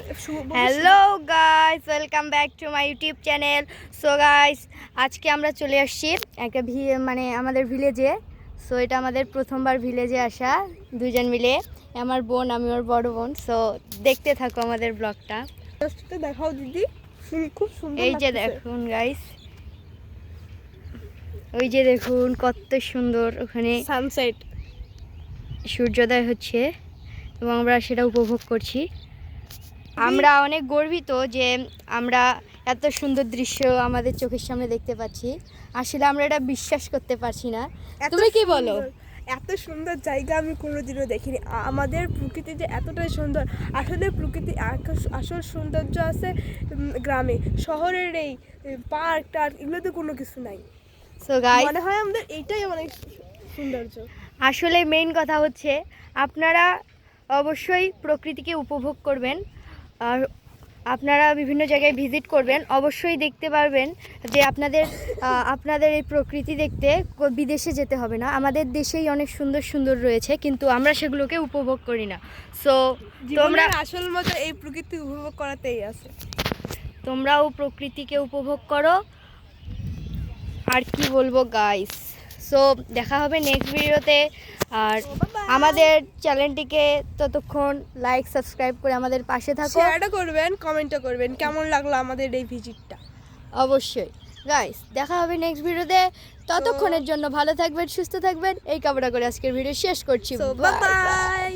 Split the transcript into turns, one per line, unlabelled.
Hello guys, welcome back to my YouTube channel. So guys, আজকে আমরা চলে আসছি একটা আমাদের ভিলেজে। সো এটা আমাদের প্রথমবার ভিলেজে আসা, দুজন মিলে, আমার বোন, আমি ওর বড় বোন। সো দেখতে থাকো আমাদের ব্লগটা।
দেখাও দিদি, খুব সুন্দর।
এই যে দেখুন গাইস, ওই যে দেখুন কত সুন্দর ওখানে
সানসেট,
সূর্যোদয় হচ্ছে এবং আমরা সেটা উপভোগ করছি। আমরা অনেক গর্বিত যে আমরা এত সুন্দর দৃশ্য আমাদের চোখের সামনে দেখতে পাচ্ছি। আসলে আমরা এটা বিশ্বাস করতে পারছি না। তুমি কি বলো?
এত সুন্দর জায়গা আমি কোনোদিনও দেখিনি। আমাদের প্রকৃতি যে এতটাই সুন্দর, আসলে প্রকৃতি আসল সৌন্দর্য আছে গ্রামে। শহরের এই পার্ক টার্ক এগুলোতে কোনো কিছু নাই।
সো গাইস,
মনে হয় আমাদের এইটাই অনেক সৌন্দর্য।
আসলে মেইন কথা হচ্ছে আপনারা অবশ্যই প্রকৃতিকে উপভোগ করবেন, আর আপনারা বিভিন্ন জায়গায় ভিজিট করবেন, অবশ্যই দেখতে পারবেন যে আপনাদের এই প্রকৃতি দেখতে বিদেশে যেতে হবে না, আমাদের দেশেই অনেক সুন্দর সুন্দর রয়েছে, কিন্তু আমরা সেগুলোকে উপভোগ করি না। সো তোমরা
আসল মজা এই প্রকৃতি উপভোগ করাতেই আছে।
তোমরাও প্রকৃতিকে উপভোগ করো। আর কি বলবো গাইস, সো দেখা হবে নেক্সট ভিডিওতে। আর আমাদের চ্যানেলটিকে ততক্ষণ লাইক সাবস্ক্রাইব করে আমাদের পাশে থাকো,
শেয়ারটা করবেন, কমেন্টও করবেন কেমন লাগলো আমাদের এই ভিজিটটা।
অবশ্যই গাইস। দেখা হবে নেক্সট ভিডিওতে, ততক্ষণের জন্য ভালো থাকবেন, সুস্থ থাকবেন, এই কামনা করে আজকের ভিডিও শেষ করছি।
Bye bye.